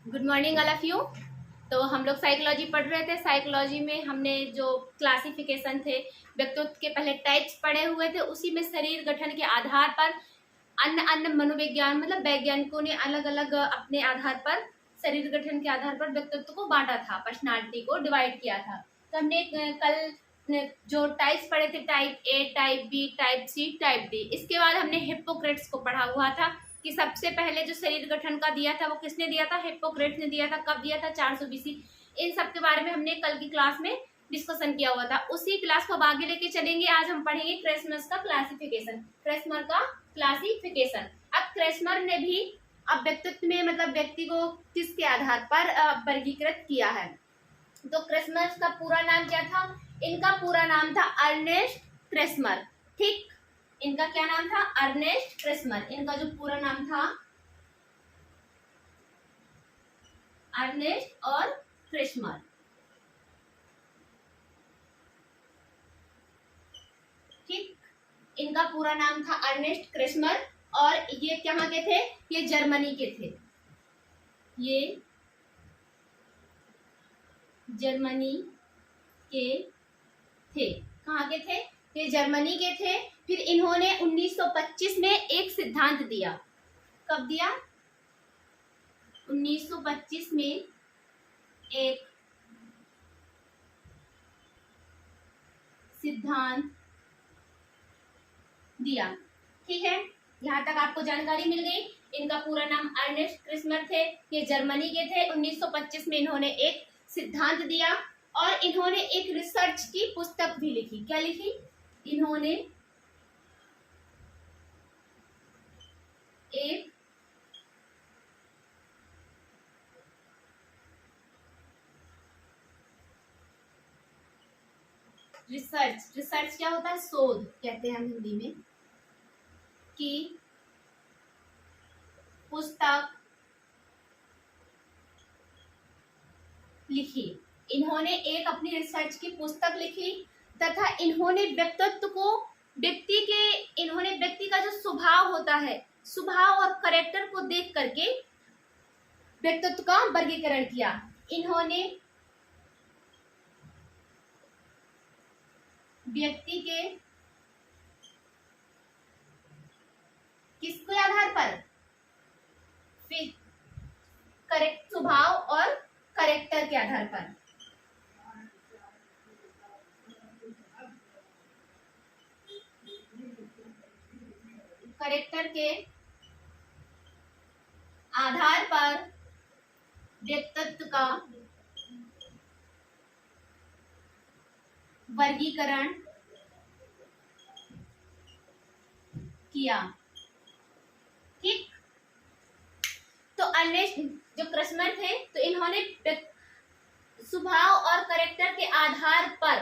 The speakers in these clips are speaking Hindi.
Good morning all of you. तो हम लोग साइकोलॉजी पढ़ रहे थे। साइकोलॉजी में हमने जो क्लासिफिकेशन थे, व्यक्तित्व के पहले टाइप्स पढ़े हुए थे, उसी में शरीर गठन के आधार पर अन्य अन्य मनोविज्ञान मतलब वैज्ञानिकों ने अलग अलग अपने आधार पर शरीर गठन के आधार पर व्यक्तित्व को बांटा था, पर्सनालिटी को डिवाइड किया था। तो हमने कल जो टाइप्स पढ़े थे, type A, type B, type C, type D. इसके बाद हमने हिप्पोक्रेट्स को पढ़ा हुआ था कि सबसे पहले जो शरीर गठन का दिया था वो किसने दिया था? हिप्पोक्रेट्स ने दिया था। कब दिया था? 400 BC। इन सब के बारे में हमने कल की क्लास में डिस्कशन किया हुआ था। उसी क्लास को अब आगे लेके चलेंगे। आज हम पढ़ेंगे क्रेसमर का क्लासिफिकेशन। क्रेसमर का क्लासिफिकेशन। अब क्रेसमर ने भी अब व्यक्तित्व में मतलब व्यक्ति को किसके आधार पर वर्गीकृत किया है। तो क्रेसमर का पूरा नाम क्या था? इनका पूरा नाम था अर्नेस्ट क्रेसमर। ठीक, इनका क्या नाम था? अर्नेस्ट क्रेसमर। इनका जो पूरा नाम था अर्नेस्ट और क्रेसमर। ठीक, इनका पूरा नाम था अर्नेस्ट क्रेसमर और ये कहाँ के थे? ये जर्मनी के थे। ये जर्मनी के थे। कहाँ के थे? ये जर्मनी के थे। फिर इन्होंने 1925 में एक सिद्धांत दिया। कब दिया? 1925 में एक सिद्धांत दिया। ठीक है, यहाँ तक आपको जानकारी मिल गई। इनका पूरा नाम अर्नेस्ट क्रेसमर थे। ये जर्मनी के थे। 1925 में इन्होंने एक सिद्धांत दिया और इन्होंने एक रिसर्च की पुस्तक भी लिखी। क्या लिखी? इन्होंने एक रिसर्च क्या होता है? शोध कहते हैं हम हिंदी में। की पुस्तक लिखी। इन्होंने एक अपनी रिसर्च की पुस्तक लिखी तथा इन्होंने व्यक्ति का जो स्वभाव होता है, स्वभाव और कैरेक्टर को देख करके व्यक्तित्व का वर्गीकरण किया। इन्होंने व्यक्ति के किसके आधार पर? करेक्ट स्वभाव और कैरेक्टर के आधार पर। कैरेक्टर के आधार पर व्यक्तित्व का वर्गीकरण किया। ठीक, तो अर्नेस्ट जो क्रेसमर थे, तो इन्होंने स्वभाव और कैरेक्टर के आधार पर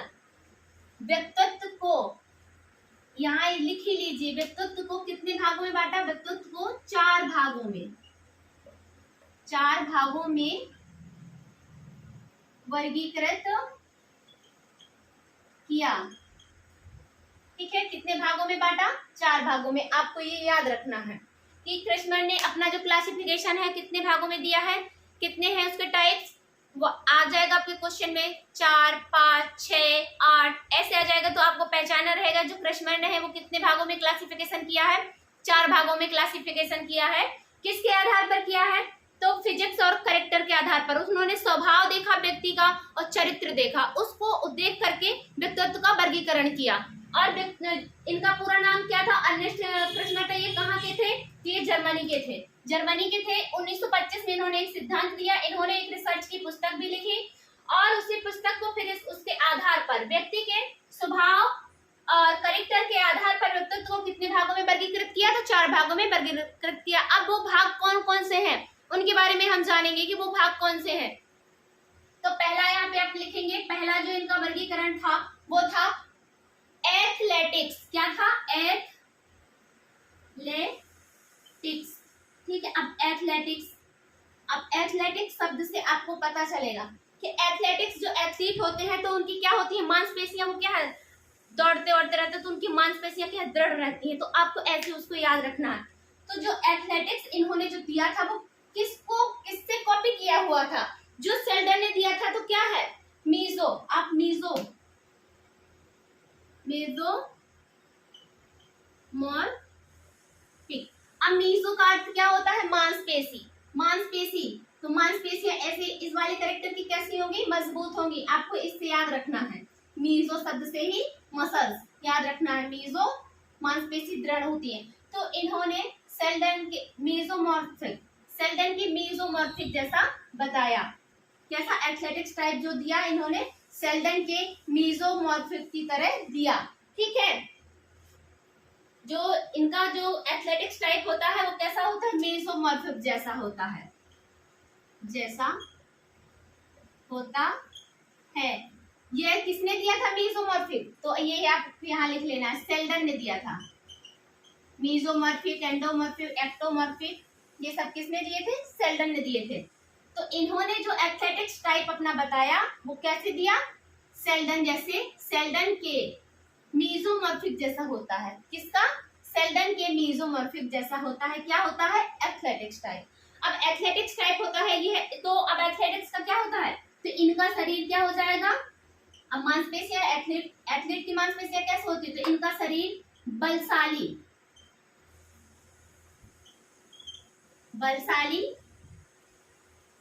व्यक्तित्व को, यहाँ लिख ही लीजिए, व्यक्तित्व को कितने भागों में बांटा? व्यक्तित्व को 4 भागों में वर्गीकृत किया। ठीक है, कितने भागों में बांटा? 4 भागों में। आपको ये याद रखना है कि क्रेसमर ने अपना जो क्लासिफिकेशन है कितने भागों में दिया है, कितने हैं उसके टाइप्स, वो आ जाएगा आपके क्वेश्चन में। 4, 5, 6, 8 ऐसे आ जाएगा। तो आपको पहचाना रहेगा जो क्रेसमर ने है वो कितने भागों में क्लासिफिकेशन किया है? 4 भागों में क्लासिफिकेशन किया है। किसके आधार पर किया है? तो फिजिक्स और कैरेक्टर के आधार पर। उन्होंने स्वभाव देखा व्यक्ति का और चरित्र देखा, उसको देख करके व्यक्तित्व का वर्गीकरण किया। और इनका पूरा नाम क्या था? अर्नेस्ट क्रेसमर। ये कहाँ के थे? ये जर्मनी के थे। 1925 में इन्होंने एक सिद्धांत दिया। इन्होंने एक रिसर्च की पुस्तक भी लिखी और उसी पुस्तक को फिर उसके आधार पर व्यक्ति के स्वभाव और कैरेक्टर के आधार पर व्यक्तित्व को कितने भागों में वर्गीकृत किया? तो 4 भागों में वर्गीकृत किया। अब वो भाग कौन कौन से हैं उनके बारे में हम जानेंगे कि वो भाग कौन से हैं। तो पहला यहाँ पे आप लिखेंगे, पहला जो इनका वर्गीकरण था वो था एथलेटिक्स। क्या था? एथलेटिक्स। ठीक है, अब एथलेटिक्स शब्द से आपको पता चलेगा कि एथलेटिक्स जो एथलीट होते हैं तो उनकी क्या होती है? मांसपेशियां, वो क्या है? दौड़ते रहते हैं तो उनकी मांसपेशियां क्या दृढ़ रहती है। तो आपको ऐसे उसको याद रखना है। तो जो एथलेटिक्स इन्होंने जो दिया था वो किससे कॉपी किया हुआ था, जो सेल्डन ने दिया था, तो क्या है मीजो। आप मीजो मॉर्फिक। अब मीजो का अर्थ क्या होता है, मांसपेशी। मांसपेशी, तो मांसपेशियां ऐसे इस वाले कैरेक्टर की कैसी होंगी, मजबूत होंगी। आपको इससे याद रखना है, मीजो शब्द से ही मसल्स याद रखना है, मीजो मांसपेशी दृढ़ होती है। तो इन्होंने सेल्डन के मीजोमॉर्फिक जैसा बताया। कैसा एथलेटिक्स टाइप जो दिया इन्होंने, सेल्डन के मीजोमॉर्फिक की तरह दिया। ठीक है, जो इनका जो एथलेटिक्स टाइप होता है वो कैसा होता है, मीजोमॉर्फिक जैसा होता है, ये किसने दिया था मीजोमॉर्फिक, तो ये आप यहाँ लिख लेना है, सेल्डन ने दिया था। मीजोमॉर्फिक, एंडोमॉर्फिक, एक्टोमॉर्फिक, ये सब किसने दिए थे, सेल्डन ने दिए थे। तो इन्होंने जो एथलेटिक्स टाइप अपना बताया वो कैसे दिया, सेल्डन जैसे, सेल्डन के मीजोमॉर्फिक जैसा होता है। किसका, सेल्डन के मीजोमॉर्फिक जैसा होता है। क्या होता है, एथलेटिक्स टाइप। अब एथलेटिक्स टाइप होता है ये, तो अब एथलेटिक्स का क्या होता है, तो इनका शरीर क्या हो जाएगा, अब मांसपेशियां, एथलीट की मांसपेशियां कैसे होती है, तो इनका शरीर बलशाली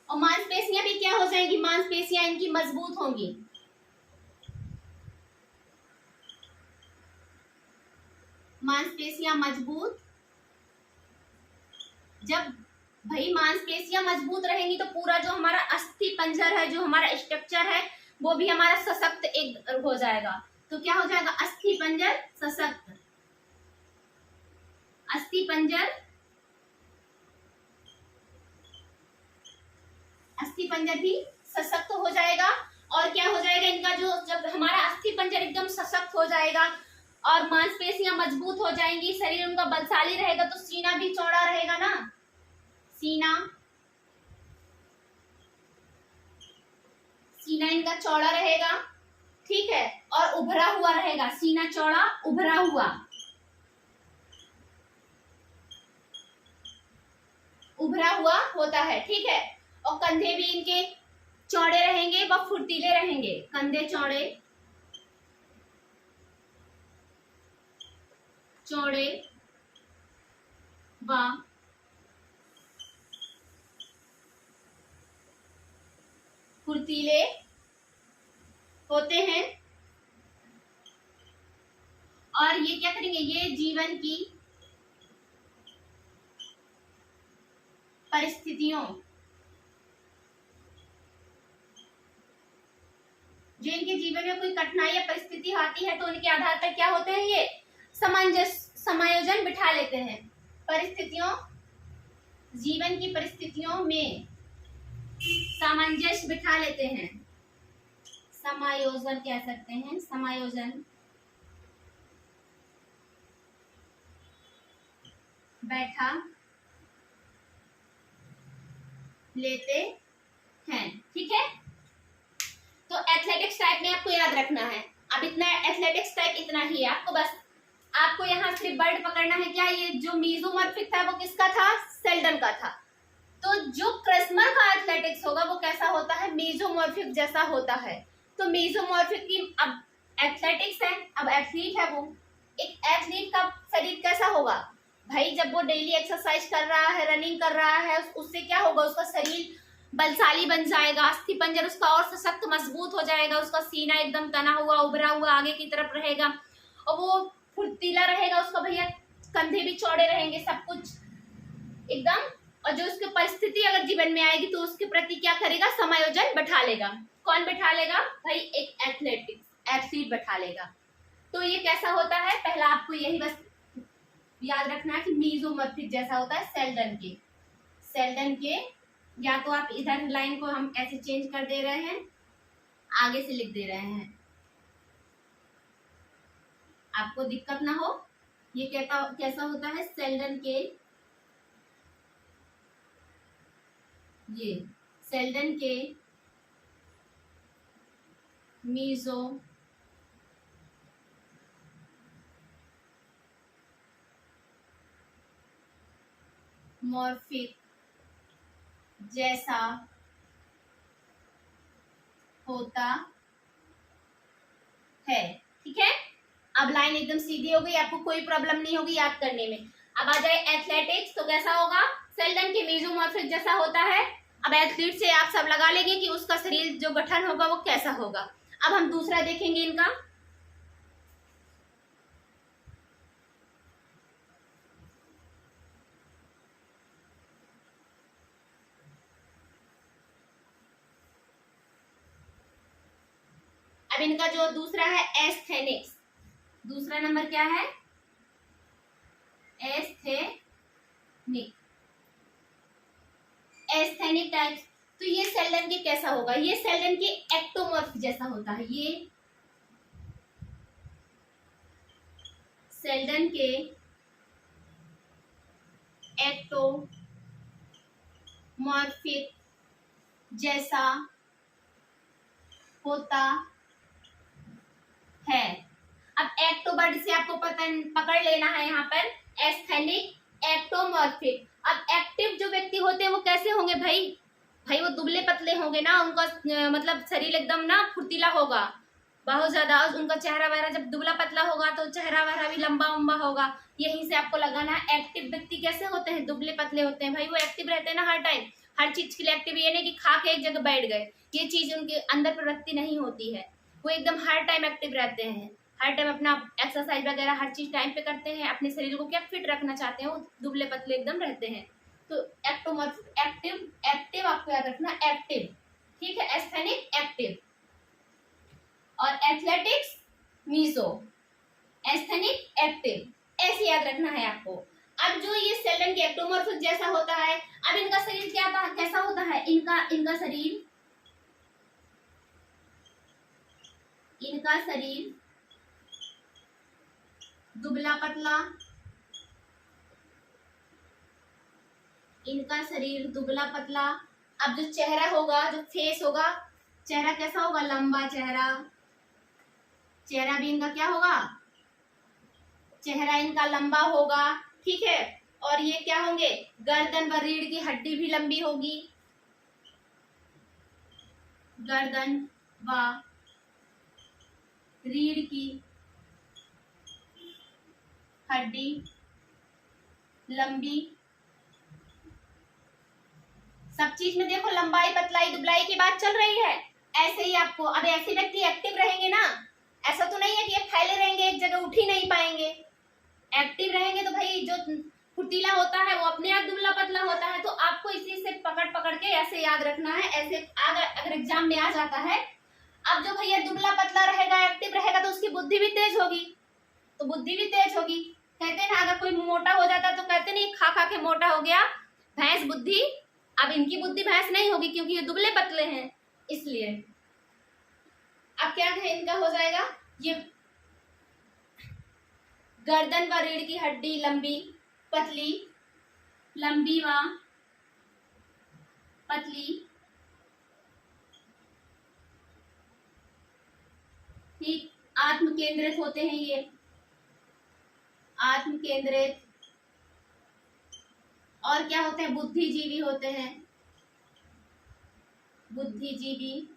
और मांसपेशियां भी क्या हो जाएगी, मांसपेशियां इनकी मजबूत होंगी। मांसपेशियां मजबूत, जब भाई मांसपेशियां मजबूत रहेंगी तो पूरा जो हमारा अस्थि पंजर है, जो हमारा स्ट्रक्चर है, वो भी हमारा सशक्त एक हो जाएगा। तो क्या हो जाएगा, अस्थि पंजर सशक्त, अस्थि पंजर भी सशक्त हो जाएगा। और क्या हो जाएगा इनका, जो जब हमारा अस्थि पंजर एकदम सशक्त हो जाएगा और मांसपेशियां मजबूत हो जाएंगी, शरीर उनका बलशाली रहेगा, तो सीना भी चौड़ा रहेगा ना, सीना इनका चौड़ा रहेगा। ठीक है, और उभरा हुआ रहेगा, सीना चौड़ा उभरा हुआ होता है। ठीक है, और कंधे भी इनके चौड़े रहेंगे व फुर्तीले रहेंगे, कंधे चौड़े व फुर्तीले होते हैं। और ये क्या करेंगे, ये जीवन की परिस्थितियों, जो इनके जीवन में कोई कठिनाई या परिस्थिति आती है तो उनके आधार पर क्या होते हैं, ये समायोजन बिठा लेते हैं। जीवन की परिस्थितियों में सामंजस्य बिठा लेते हैं, समायोजन कह सकते हैं, समायोजन बैठा लेते हैं। ठीक है, तो एथलेटिक्स टाइप में आपको याद रखना है। अब इतना एथलेटिक्स टाइप इतना ही है, आपको यहाँ सिर्फ वर्ड पकड़ना है। क्या ये जो मीजोमॉर्फिक था वो किसका था, सेल्डन का था। तो जो क्रिस्मर का एथलेटिक्स होगा वो कैसा होता है, मीजोमॉर्फिक जैसा होता है। तो मीजोमॉर्फिक की अब एथलेटिक्स है, अब एथलीट है, वो एक एथलीट का शरीर कैसा होगा भाई, जब वो डेली एक्सरसाइज कर रहा है, रनिंग कर रहा है, उससे क्या होगा, उसका शरीर बलशाली बन जाएगा, अस्थि पंजर उसका और सशक्त मजबूत हो जाएगा, उसका सीना एकदम तना हुआ उभरा हुआ आगे की तरफ रहेगा और वो फुर्तीला रहेगा, उसका भैया कंधे भी चौड़े रहेंगे, सब कुछ एकदम। और जो उसकी परिस्थिति अगर जीवन में आएगी तो उसके प्रति क्या करेगा, समायोजन बैठा लेगा। कौन बैठा लेगा भाई, एक एथलीट बैठा लेगा। तो ये कैसा होता है, पहला आपको यही बस याद रखना है कि मीजोमॉर्फिक जैसा होता है सेल्डन के। या तो आप इधर लाइन को हम ऐसे चेंज कर दे रहे हैं, आगे से लिख दे रहे हैं, आपको दिक्कत ना हो। ये कैसा होता है, सेल्डन के मीजोमॉर्फिक जैसा होता है। ठीक है, अब लाइन एकदम सीधी हो गई, आपको कोई प्रॉब्लम नहीं होगी याद करने में। अब आ जाए एथलेटिक्स, तो कैसा होगा? सेल्डन के मेसोमॉर्फिक जैसा होता है। अब एथलीट से आप सब लगा लेंगे कि उसका शरीर जो गठन होगा वो कैसा होगा। अब हम दूसरा देखेंगे इनका। अब इनका जो दूसरा है एस्थेनिक्स, दूसरा नंबर क्या है? Asthenic, asthenic types. तो ये सेल्डन के कैसा होगा? ये सेल्डन के एक्टोमॉर्फ जैसा होता है। ये सेल्डन के एक्टोमॉर्फिक जैसा होता है। अब एक्टोवर्ड से आपको पकड़ लेना है यहाँ पर, एस्थेनिक, एक्टोमॉर्फिक। अब एक्टिव जो व्यक्ति होते हैं वो कैसे होंगे भाई? भाई वो दुबले पतले होंगे ना, उनका मतलब शरीर एकदम ना फुर्तीला होगा बहुत ज्यादा। उनका चेहरा वगैरह जब दुबला पतला होगा तो चेहरा वगैरह भी लंबा उम्बा होगा। यहीं से आपको लगाना है एक्टिव व्यक्ति कैसे होते हैं? दुबले पतले होते हैं भाई, वो एक्टिव रहते हैं ना हर टाइम, हर चीज के लिए एक्टिव। ये नहीं कि खा के एक जगह बैठ गए, ये चीज उनके अंदर प्रवृत्ति नहीं होती है। वो एकदम हर टाइम एक्टिव रहते हैं, हर टाइम अपना एक्सरसाइज वगैरह हर चीज टाइम पे करते हैं, अपने शरीर को क्या फिट रखना चाहते हैं, वो दुबले पतले एकदम रहते हैं। तो एक्टोमॉर्फ, एक्टिव, एक्टिव आपको याद रखना, एक्टिव। ठीक है, एस्थेनिक एक्टिव, और एथलेटिक्स मीजो, एस्थेनिक एक्टिव, ऐसे याद रखना है आपको। अब जो ये सेल्डन के एक्टोमॉर्फिक जैसा होता है, अब इनका शरीर क्या था, कैसा होता है? इनका शरीर दुबला पतला, इनका शरीर दुबला पतला। अब जो चेहरा होगा, जो फेस होगा, चेहरा कैसा होगा? लंबा चेहरा। चेहरा भी इनका क्या होगा? चेहरा इनका लंबा होगा। ठीक है, और ये क्या होंगे? गर्दन व रीढ़ की हड्डी भी लंबी होगी, गर्दन व रीढ़ की हड्डी लंबी। सब चीज में देखो लंबाई पतलाई दुबलाई की बात चल रही है। ऐसे ही आपको, अब ऐसे व्यक्ति एक्टिव रहेंगे ना, ऐसा तो नहीं है कि ये फैले रहेंगे एक जगह, उठ ही नहीं पाएंगे। एक्टिव रहेंगे तो भाई जो फुर्तीला होता है वो अपने आप दुबला पतला होता है। तो आपको इसी से पकड़ पकड़ के ऐसे याद रखना है, ऐसे अगर एग्जाम में आ जाता है। अब जो भैया दुबला पतला रहेगा, एक्टिव रहेगा, तो उसकी बुद्धि भी तेज होगी, तो बुद्धि भी तेज होगी। कहते हैं ना, अगर कोई मोटा हो जाता है तो कहते नहीं खा खा के मोटा हो गया, भैंस बुद्धि। अब इनकी बुद्धि भैंस नहीं होगी क्योंकि ये दुबले पतले हैं, इसलिए। अब क्या है इनका हो जाएगा? ये गर्दन व रीढ़ की हड्डी लंबी पतली, लंबी व पतली। ठीक, आत्म केंद्रित होते हैं ये, आत्म केंद्रित। और क्या होते हैं? बुद्धिजीवी होते हैं, बुद्धिजीवी।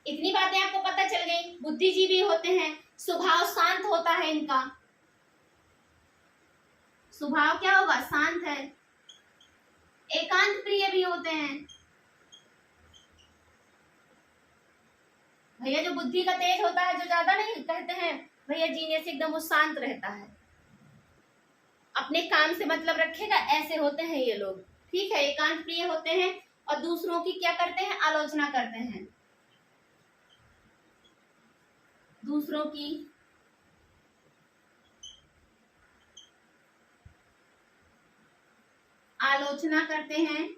इतनी बातें आपको पता चल गई, बुद्धिजीवी होते हैं। स्वभाव शांत होता है इनका, स्वभाव क्या होगा? शांत है। एकांत प्रिय भी होते हैं भैया। जो बुद्धि का तेज होता है, जो ज्यादा नहीं कहते हैं भैया जीने से एकदम वो शांत रहता है, अपने काम से मतलब रखेगा, ऐसे होते हैं ये लोग। ठीक है, एकांत प्रिय होते हैं और दूसरों की क्या करते हैं? आलोचना करते हैं, दूसरों की आलोचना करते हैं।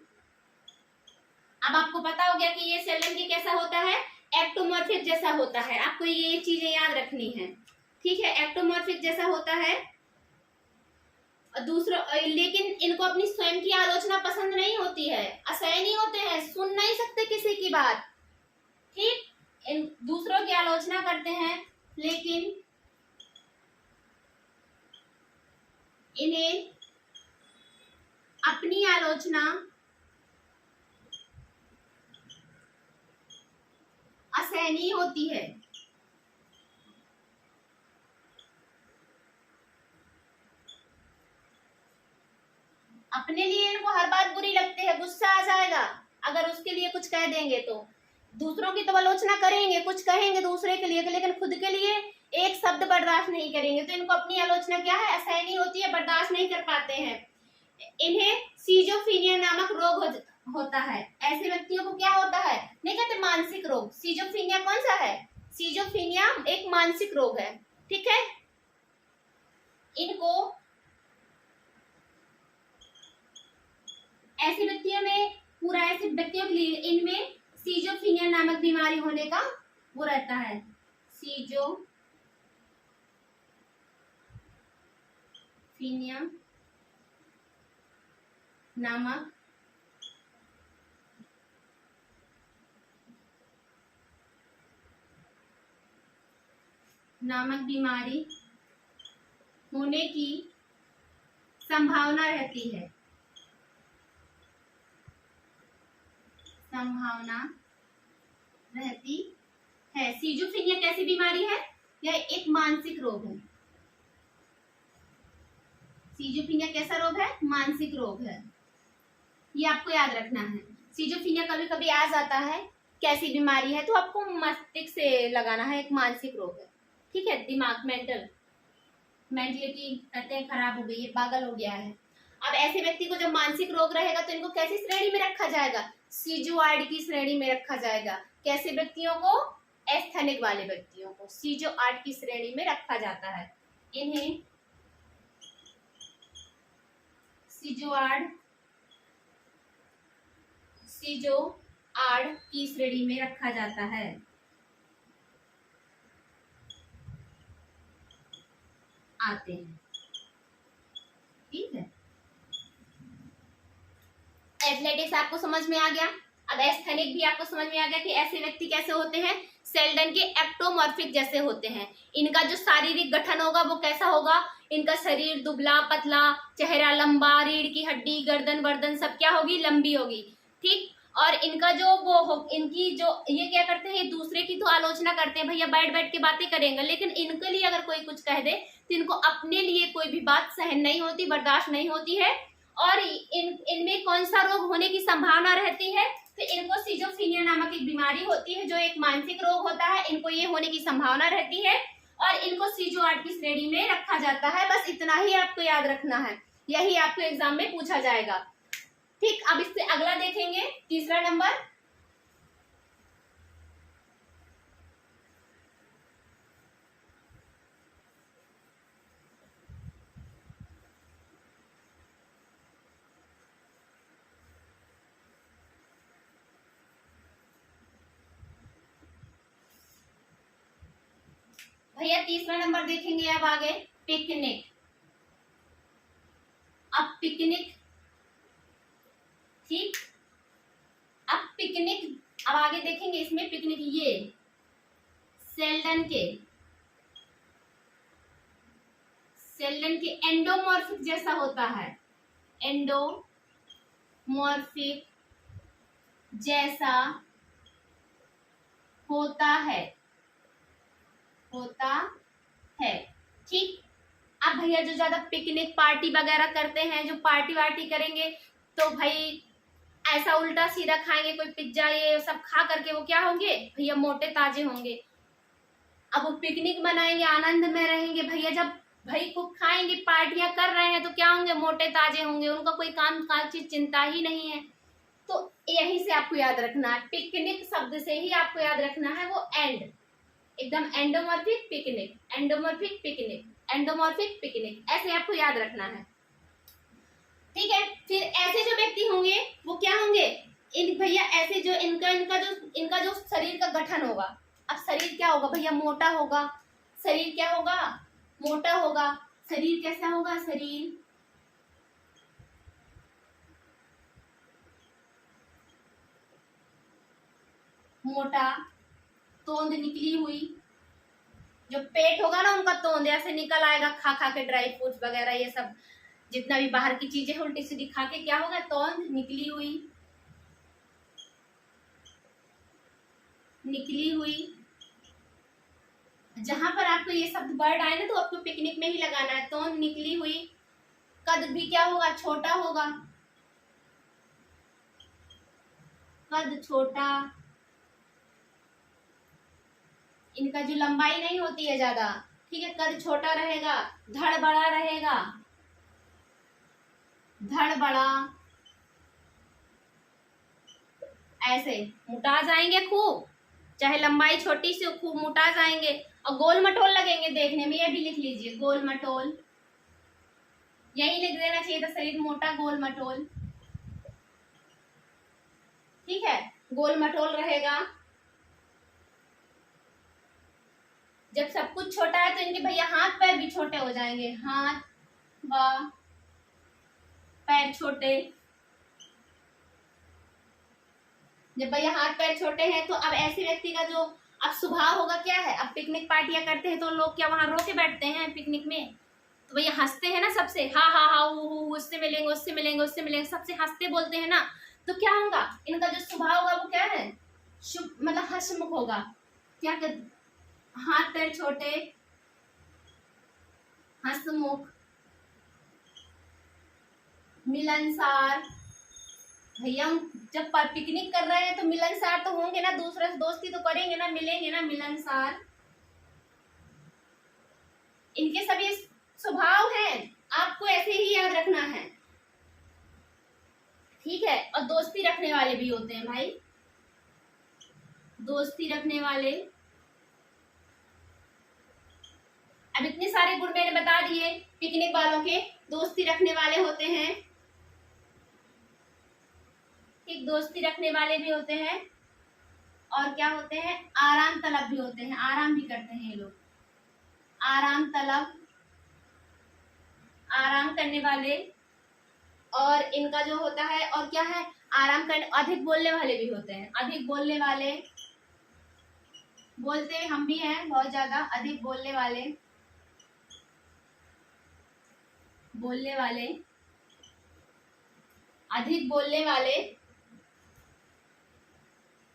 अब आपको पता हो गया कि ये सेल्डन के कैसा होता है? एक्टोमॉर्फिक जैसा होता है। आपको ये चीजें याद रखनी है। ठीक है, एक्टोमॉर्फिक जैसा होता है। और दूसरा, लेकिन इनको अपनी स्वयं की आलोचना पसंद नहीं होती है, असहनीय होते हैं, सुन नहीं सकते किसी की बात। ठीक, इन दूसरों की आलोचना करते हैं, लेकिन इन्हें अपनी आलोचना असहनीय होती है। अपने लिए इनको हर बात बुरी लगती है, गुस्सा आ जाएगा अगर उसके लिए कुछ कह देंगे तो। दूसरों की तो आलोचना करेंगे, कुछ कहेंगे दूसरे के लिए, लेकिन खुद के लिए एक शब्द बर्दाश्त नहीं करेंगे। तो इनको अपनी आलोचना क्या है, असहनीय होती है, बर्दाश्त नहीं कर पाते हैं। इन्हें सीजोफ्रीनिया नामक रोग होता है। ऐसे व्यक्तियों को क्या होता है, नहीं कहते मानसिक रोग। सीजोफ्रीनिया कौन सा है, सीजोफ्रीनिया एक मानसिक रोग है, ठीक है। इनको ऐसे व्यक्तियों में, पूरा ऐसे व्यक्तियों के लिए इनमें सीजोफ्रीनिया नामक बीमारी होने का वो रहता है, सीजोफ्रीनिया नामक बीमारी होने की संभावना रहती है, सीजोफ्रीनिया कैसी बीमारी है, यह एक मानसिक रोग है। सीजोफ्रीनिया कैसा रोग है, मानसिक रोग है, ये आपको याद रखना है। सीजोफ्रीनिया कभी कभी आ जाता है, कैसी बीमारी है, तो आपको मस्तिष्क से लगाना है, एक मानसिक रोग है, ठीक है। दिमाग, मेंटलिटी कहते हैं खराब हो गई है, पागल हो गया है। अब ऐसे व्यक्ति को जब मानसिक रोग रहेगा तो इनको कैसी श्रेणी में रखा जाएगा, सीजोआर्ड की श्रेणी में रखा जाएगा। कैसे व्यक्तियों को, एस्थेनिक वाले व्यक्तियों को सीजोआर्ड की श्रेणी में रखा जाता है। इन्हें सीजोआर्ड की श्रेणी में रखा जाता है। आते हैं, ठीक है। एथलेटिक्स आपको समझ में आ गया। अब एस्थेनिक भी आपको समझ में आ गया कि ऐसे व्यक्ति कैसे होते हैं, सेल्डन के एक्टोमॉर्फिक जैसे होते हैं। इनका जो शारीरिक गठन होगा वो कैसा होगा, इनका शरीर दुबला पतला, चेहरा लंबा, रीढ़ की हड्डी, गर्दन वर्दन सब क्या होगी, लंबी होगी, ठीक। और इनका जो वो हो, इनकी जो ये क्या करते हैं, दूसरे की तो आलोचना करते हैं, भैया बैठ बैठ के बातें करेंगे, लेकिन इनके लिए अगर कोई कुछ कह दे तो इनको अपने लिए कोई भी बात सहन नहीं होती, बर्दाश्त नहीं होती है। और इनमें कौन सा रोग होने की संभावना रहती है, तो इनको सीजोफ्रीनिया नामक एक बीमारी होती है जो एक मानसिक रोग होता है, इनको ये होने की संभावना रहती है और इनको सीजोआर्ड की श्रेणी में रखा जाता है। बस इतना ही आपको याद रखना है, यही आपको एग्जाम में पूछा जाएगा, ठीक। अब इससे अगला देखेंगे, तीसरा नंबर, भैया तीसरा नंबर देखेंगे अब आगे, पिकनिक। अब पिकनिक, ठीक। अब पिकनिक, अब आगे देखेंगे इसमें पिकनिक, ये सेल्डन के एंडोमॉर्फिक जैसा होता है, एंडोमॉर्फिक जैसा होता है, ठीक। अब भैया जो ज्यादा पिकनिक पार्टी वगैरह करते हैं, जो पार्टी वार्टी करेंगे, तो भाई ऐसा उल्टा सीधा खाएंगे, कोई पिज्जा ये सब खा करके वो क्या होंगे भैया, मोटे ताजे होंगे। अब वो पिकनिक मनाएंगे, आनंद में रहेंगे भैया, जब भाई खूब खाएंगे, पार्टियां कर रहे हैं, तो क्या होंगे, मोटे ताजे होंगे, उनका कोई काम काज की चिंता ही नहीं है। तो यही से आपको याद रखना है, पिकनिक शब्द से ही आपको याद रखना है वो एंड, एकदम endomorphic picnic, endomorphic picnic, endomorphic picnic, ऐसे आपको याद रखना है, ठीक है। फिर ऐसे जो व्यक्ति होंगे वो क्या होंगे, इन भैया ऐसे जो इनका जो शरीर का गठन होगा, अब शरीर क्या होगा भैया, मोटा होगा, शरीर क्या होगा, मोटा होगा। शरीर कैसा होगा, शरीर मोटा, तोंद निकली हुई, जो पेट होगा ना उनका तोंद ऐसे निकल आएगा, खा खा के ड्राई फ्रूट्स वगैरह ये सब जितना भी बाहर की चीजें उल्टी सीधी खा के क्या होगा, तोंद निकली हुई। निकली हुई। जहां पर आपको ये शब्द वर्ड आए ना तो आपको पिकनिक में ही लगाना है। तो निकली हुई। कद भी क्या होगा, छोटा होगा। कद छोटा। इनका जो लंबाई नहीं होती है ज्यादा, ठीक है, कद छोटा रहेगा। धड़ बड़ा रहेगा। धड़ बड़ा। ऐसे मोटा जाएंगे खूब, चाहे लंबाई छोटी सी खूब मोटा जाएंगे। और गोल मटोल लगेंगे देखने में, ये भी लिख लीजिए, गोल मटोल। यही लिख देना चाहिए था, शरीर मोटा गोल मटोल। ठीक है, गोल मटोल रहेगा। जब सब कुछ छोटा है तो इनके भैया हाथ पैर भी छोटे हो जाएंगे। हाथ व पैर छोटे। जब भैया हाथ पैर छोटे हैं तो अब ऐसे व्यक्ति का जो अब स्वभाव होगा क्या है। अब पिकनिक पार्टियां करते हैं तो लोग क्या वहां रो के बैठते हैं पिकनिक में, तो भैया हंसते हैं ना सबसे, हा हा हा उससे मिलेंगे उससे मिलेंगे उससे मिलेंगे, सबसे हंसते बोलते हैं ना। तो क्या होगा, इनका जो स्वभाव होगा वो क्या है, शुभ मतलब हंसमुख होगा। क्या कर, हाथ पैर छोटे, हंसमुख, मिलनसार। भैया जब पिकनिक कर रहे हैं तो मिलनसार तो होंगे ना, दूसरे से दोस्ती तो करेंगे ना, मिलेंगे ना, मिलनसार। इनके सभी स्वभाव हैं, आपको ऐसे ही याद रखना है। ठीक है, और दोस्ती रखने वाले भी होते हैं भाई, दोस्ती रखने वाले। अब इतने सारे गुण मैंने बता दिए पिकनिक वालों के। दोस्ती रखने वाले होते हैं, एक दोस्ती रखने वाले भी होते हैं। और क्या होते हैं, आराम तलब भी होते हैं, आराम भी करते हैं ये लोग। आराम तलब, आराम करने वाले। और इनका जो होता है और क्या है, आराम करने, अधिक बोलने वाले भी होते हैं, अधिक बोलने वाले। बोलते हम भी हैं बहुत ज्यादा, अधिक बोलने वाले, बोलने वाले, अधिक बोलने वाले।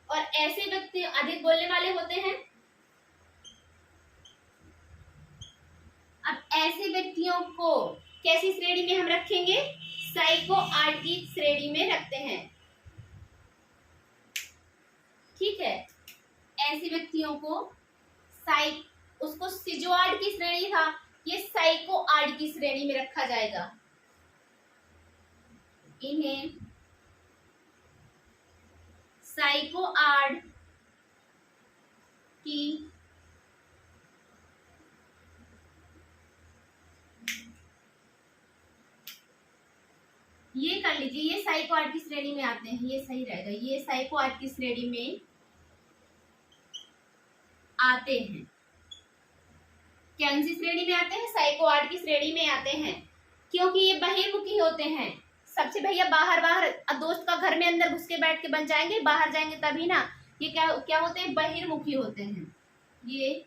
और ऐसे व्यक्ति अधिक बोलने वाले होते हैं। अब ऐसे व्यक्तियों को कैसी श्रेणी में हम रखेंगे, साइको आर्ट की श्रेणी में रखते हैं। ठीक है, ऐसे व्यक्तियों को उसको सिजोआर्ड की श्रेणी था, ये साइको आर्ट की श्रेणी में रखा जाएगा। इन्हें साइको आर्ट की ये कर लीजिए, ये साइको आर्ट की श्रेणी में आते हैं, ये सही रहेगा, ये साइको आर्ट की श्रेणी में आते हैं। कौन सी श्रेणी में आते हैं, साइको आर्ट की श्रेणी में आते हैं, क्योंकि ये बहिर्मुखी होते हैं। सबसे भैया बाहर बाहर दोस्त का घर में अंदर घुस के बैठ के बन जाएंगे, बाहर जाएंगे तभी ना। ये क्या क्या होते हैं, बहिर्मुखी होते हैं ये।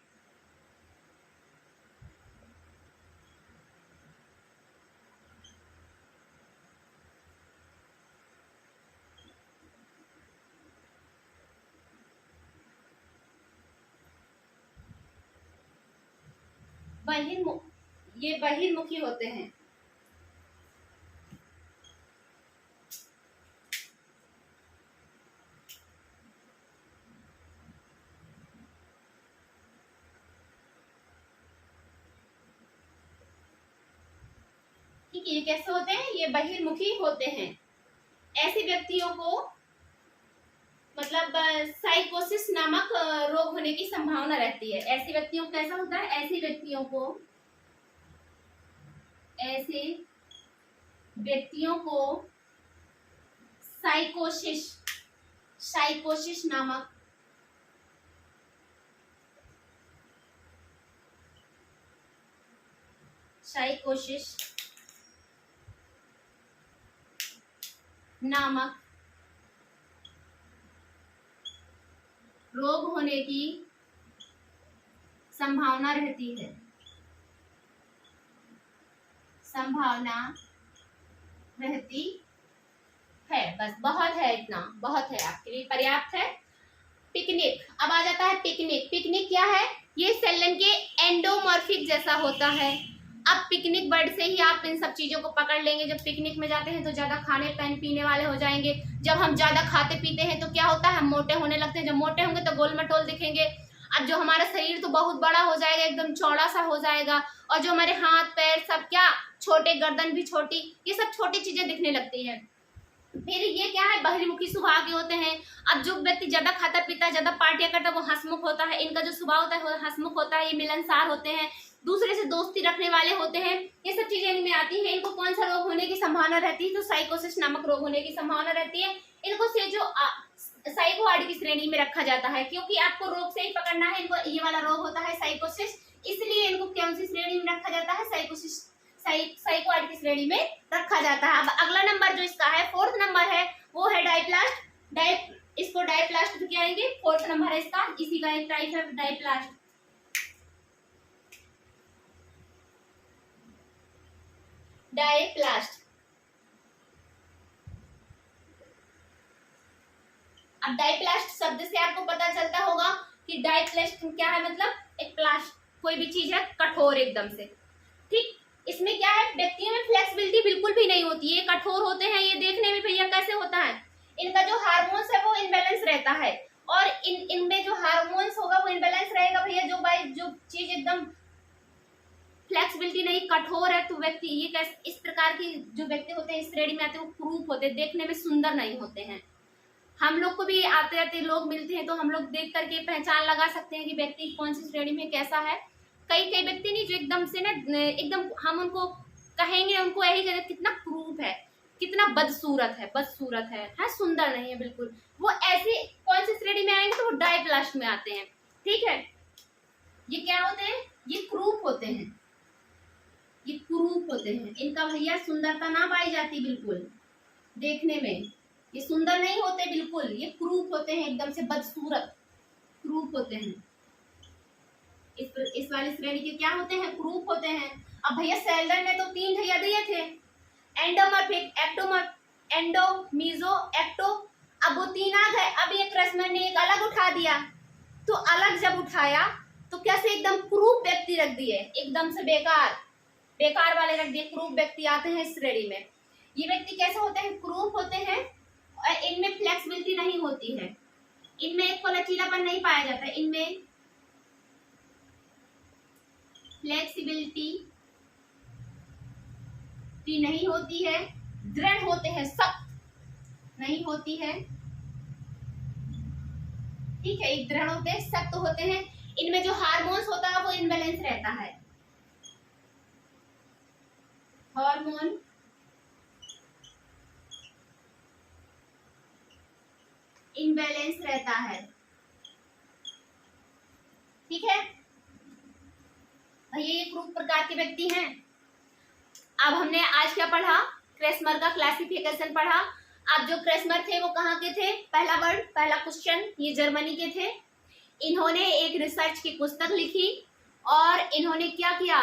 ये बहिर्मुखी होते हैं। ठीक है, ये कैसे होते हैं, ये बहिर्मुखी होते हैं। ऐसे व्यक्तियों को मतलब साइकोसिस नामक रोग होने की संभावना रहती है। ऐसे व्यक्तियों को कैसा होता है, ऐसे व्यक्तियों को साइकोसिस नामक रोग होने की संभावना रहती है। बस बहुत है, इतना बहुत है, आपके लिए पर्याप्त है। पिकनिक। अब आ जाता है पिकनिक। पिकनिक क्या है? ये सेलन के एंडोमॉर्फिक जैसा होता है। अब पिकनिक वर्ड से ही आप इन सब चीजों को पकड़ लेंगे। जब पिकनिक में जाते हैं तो ज्यादा खाने पीने वाले हो जाएंगे। जब हम ज्यादा खाते पीते हैं तो क्या होता है? हम मोटे होने लगते हैं। जब मोटे होंगे तो गोल मटोल दिखेंगे। अब जो हमारा शरीर तो बहुत बड़ा हो जाएगा, एकदम चौड़ा सा हो जाएगा, और जो हमारे हाथ पैर सब क्या छोटे, गर्दन भी छोटी, ये सब छोटी चीजें दिखने लगती हैं। फिर ये क्या है? बहिर्मुखी स्वभाव के होते हैं। अब जो व्यक्ति ज्यादा खाता पीता है, ज्यादा पार्टियां करता है, वो हंसमुख होता है। इनका जो स्वभाव होता है वो हंसमुख होता है। ये मिलनसार होते हैं, दूसरे से दोस्ती रखने वाले होते हैं। ये सब चीजें इनमें आती हैं। इनको कौन सा रोग होने की संभावना रहती है? तो साइकोसिस नामक रोग होने की संभावना रहती है। इनको से जो साइकोआड की श्रेणी में रखा जाता है, क्योंकि आपको रोग से ही पकड़ना है। इनको ये वाला रोग होता है साइकोसिस, इसलिए इनको कौन सी श्रेणी में रखा जाता है? साइकोसिस, साइकोआड की श्रेणी में रखा जाता है। अब अगला नंबर जो इसका है, फोर्थ नंबर है, वो है डाइप्लास्ट। इसको डाइप्लास्ट भी कहेंगे। फोर्थ नंबर है इसका, इसी का एक टाइप है डाइप्लास्ट। डाइप्लास्ट। अब डाइप्लास्ट शब्द से आपको पता चलता होगा कि डाइप्लास्ट क्या है, मतलब एक प्लास्ट, कोई भी चीज है कठोर एकदम से, ठीक। इसमें क्या है? व्यक्तियों में फ्लेक्सिबिलिटी बिल्कुल भी नहीं होती है, ये कठोर होते हैं। ये देखने में भैया कैसे होता है? इनका जो हार्मोन्स है वो इनबैलेंस रहता है, और इनमें जो हार्मोन्स होगा वो इनबैलेंस रहेगा भैया। जो चीज एकदम फ्लेक्सिबिलिटी नहीं, कठोर है, तो व्यक्ति ये कैसे, इस प्रकार की जो व्यक्ति होते हैं इस श्रेणी में आते हैं, वो क्रूप होते हैं, देखने में सुंदर नहीं होते हैं। हम लोग को भी आते आते लोग मिलते हैं तो हम लोग देख करके पहचान लगा सकते हैं कि व्यक्ति कौन सी श्रेणी में कैसा है। कई व्यक्ति नहीं जो एकदम से ना, एकदम हम उनको कहेंगे, उनको यही कहेंगे कितना क्रूप है, कितना बदसूरत है, सुंदर नहीं है बिल्कुल, वो ऐसे कौन सी श्रेणी में आएंगे? तो वो डाइप्लास्ट में आते हैं, ठीक है। ये क्या होते हैं? ये क्रूप होते हैं, ये क्रूप होते हैं। इनका भैया सुंदरता ना पाई जाती बिल्कुल, देखने में ये सुंदर नहीं होते बिल्कुल, ये क्रूप होते हैं, एकदम से बदसूरत क्रूप होते हैं। इस वाली श्रेणी के क्या होते हैं? क्रूप होते हैं। अब भैया सेल्डन ने तो 3 भैया दिए थे, endomorphic, ectomorph, endo, meso, ecto. अब वो 3 आ गए। अब ये क्रैसमैन ने एक अलग उठा दिया, तो अलग जब उठाया तो कैसे एकदम क्रूप व्यक्ति रख दिए, एकदम से बेकार वाले रख दिए। क्रूप व्यक्ति आते हैं इस श्रेणी में। ये व्यक्ति कैसे होते हैं? क्रूप होते हैं, और इनमें फ्लेक्सिबिलिटी नहीं होती है, इनमें एक लचीलापन नहीं पाया जाता है, इनमें फ्लेक्सिबिलिटी नहीं होती है, दृढ़ होते हैं, सख्त नहीं होती है, ठीक है। दृढ़ होते हैं, सख्त होते हैं। इनमें जो हार्मोन्स होता है वो इनबैलेंस रहता है, हार्मोन इनबैलेंस रहता है, ठीक है भैया। ये क्रूप प्रकार के व्यक्ति हैं। अब हमने आज क्या पढ़ा? क्रेस्मर का क्लासिफिकेशन पढ़ा। अब जो क्रेस्मर थे वो कहाँ के थे? पहला क्वेश्चन, ये जर्मनी के थे। इन्होंने एक रिसर्च की पुस्तक लिखी, और इन्होंने क्या किया?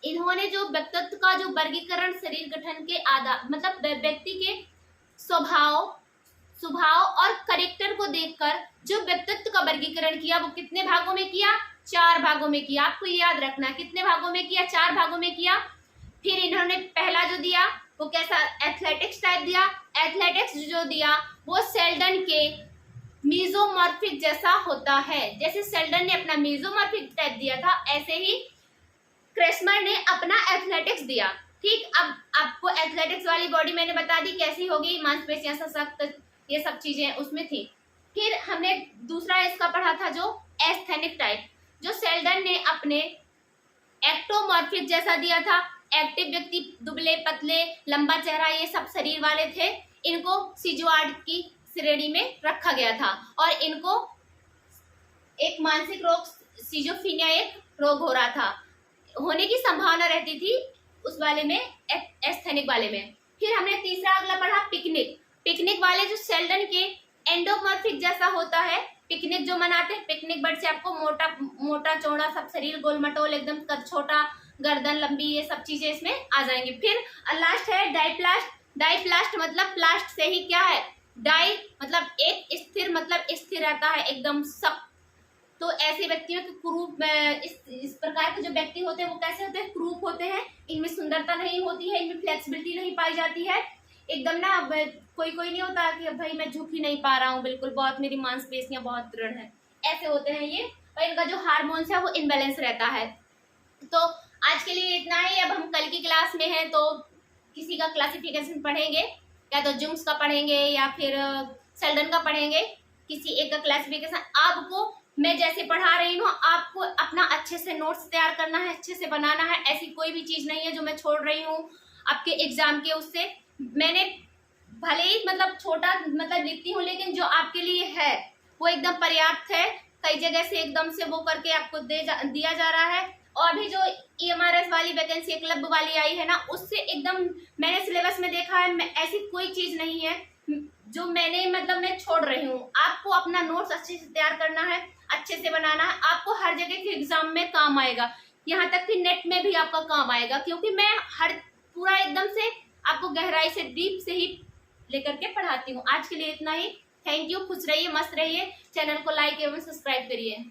इन्होंने जो व्यक्तित्व का जो वर्गीकरण शरीर गठन के आधार, मतलब व्यक्ति के स्वभाव और करेक्टर को देखकर जो व्यक्तित्व का वर्गीकरण किया, वो कितने भागों में किया? 4 भागों में किया। आपको ये याद रखना है, कितने भागों में किया? 4 भागों में किया। फिर इन्होंने पहला जो दिया वो कैसा? एथलेटिक्स टाइप दिया। एथलेटिक्स जो दिया वो सेल्डन के मीजोमॉर्फिक जैसा होता है। जैसे सेल्डन ने अपना मीजोमॉर्फिक टाइप दिया था, ऐसे ही क्रेस्मर ने अपना एथलेटिक्स दिया, ठीक। अब आपको एथलेटिक्स वाली बॉडी मैंने बता दी कैसी होगी, मांसपेशियां सशक्त, ये सब चीजें उसमें थी। फिर हमने दूसरा इसका पढ़ा था जो एस्थेनिक टाइप, जो सेल्डन ने अपने एक्टोमॉर्फिक जैसा दिया था। एक्टिव व्यक्ति दुबले पतले लंबा चेहरा ये सब शरीर वाले थे, इनको सिजोआर्ड की श्रेणी में रखा गया था, और इनको एक मानसिक रोग सिजोफ्रेनिया एक रोग हो रहा था, होने की संभावना रहती थी उस वाले में, एस्थेनिक वाले में। फिर हमने तीसरा अगला पढ़ा पिकनिक वाले जो सेल्डन के एंडोमॉर्फिक जैसा होता है। पिकनिक जो मनाते हैं, पिकनिक बर्ड से आपको मोटा चौड़ा सब शरीर गोलमटोल एकदम कद छोटा, गर्दन लंबी, ये सब चीजें इसमें आ जाएंगी। फिर लास्ट है डाइप्लास्ट। डाइप्लास्ट मतलब प्लास्ट से ही क्या है? डाई मतलब एक, स्थिर मतलब स्थिर रहता है एकदम सख्त। तो ऐसे व्यक्तियों के क्रूप, इस प्रकार के जो व्यक्ति होते हैं वो कैसे होते हैं, क्रूप होते हैं। इनमें सुंदरता नहीं होती है, इनमें फ्लेक्सिबिलिटी नहीं पाई जाती है एकदम ना। कोई कोई नहीं होता कि भाई मैं झुक ही नहीं पा रहा हूँ बिल्कुल, बहुत मेरी मांसपेशियां बहुत दृढ़ है, ऐसे होते हैं ये। और इनका जो हार्मोन्स है वो इनबैलेंस रहता है। तो आज के लिए इतना ही। अब हम कल की क्लास में हैं तो किसी का क्लासिफिकेशन पढ़ेंगे, या तो जुंग्स का पढ़ेंगे या फिर सेल्डन का पढ़ेंगे, किसी एक का क्लासिफिकेशन। आपको मैं जैसे पढ़ा रही हूँ आपको अपना अच्छे से नोट्स तैयार करना है, अच्छे से बनाना है। ऐसी कोई भी चीज नहीं है जो मैं छोड़ रही हूँ आपके एग्जाम के उससे। मैंने भले ही मतलब छोटा मतलब लिखती हूँ, लेकिन जो आपके लिए है वो एकदम पर्याप्त है। कई जगह से एकदम से वो करके आपको दिया जा रहा है। और भी जो EMRS वाली वैकेंसी क्लब वाली आई है ना, उससे एकदम मैंने सिलेबस में देखा है, ऐसी कोई चीज नहीं है जो मैंने मतलब मैं छोड़ रही हूँ। आपको अपना नोट्स अच्छे से तैयार करना है, अच्छे से बनाना है, आपको हर जगह के एग्जाम में काम आएगा, यहाँ तक कि नेट में भी आपका काम आएगा, क्योंकि मैं हर पूरा एकदम से आपको गहराई से डीप से ही लेकर के पढ़ाती हूँ। आज के लिए इतना ही। Thank you. खुश रहिए, मस्त रहिए। चैनल को लाइक एवं सब्सक्राइब करिए।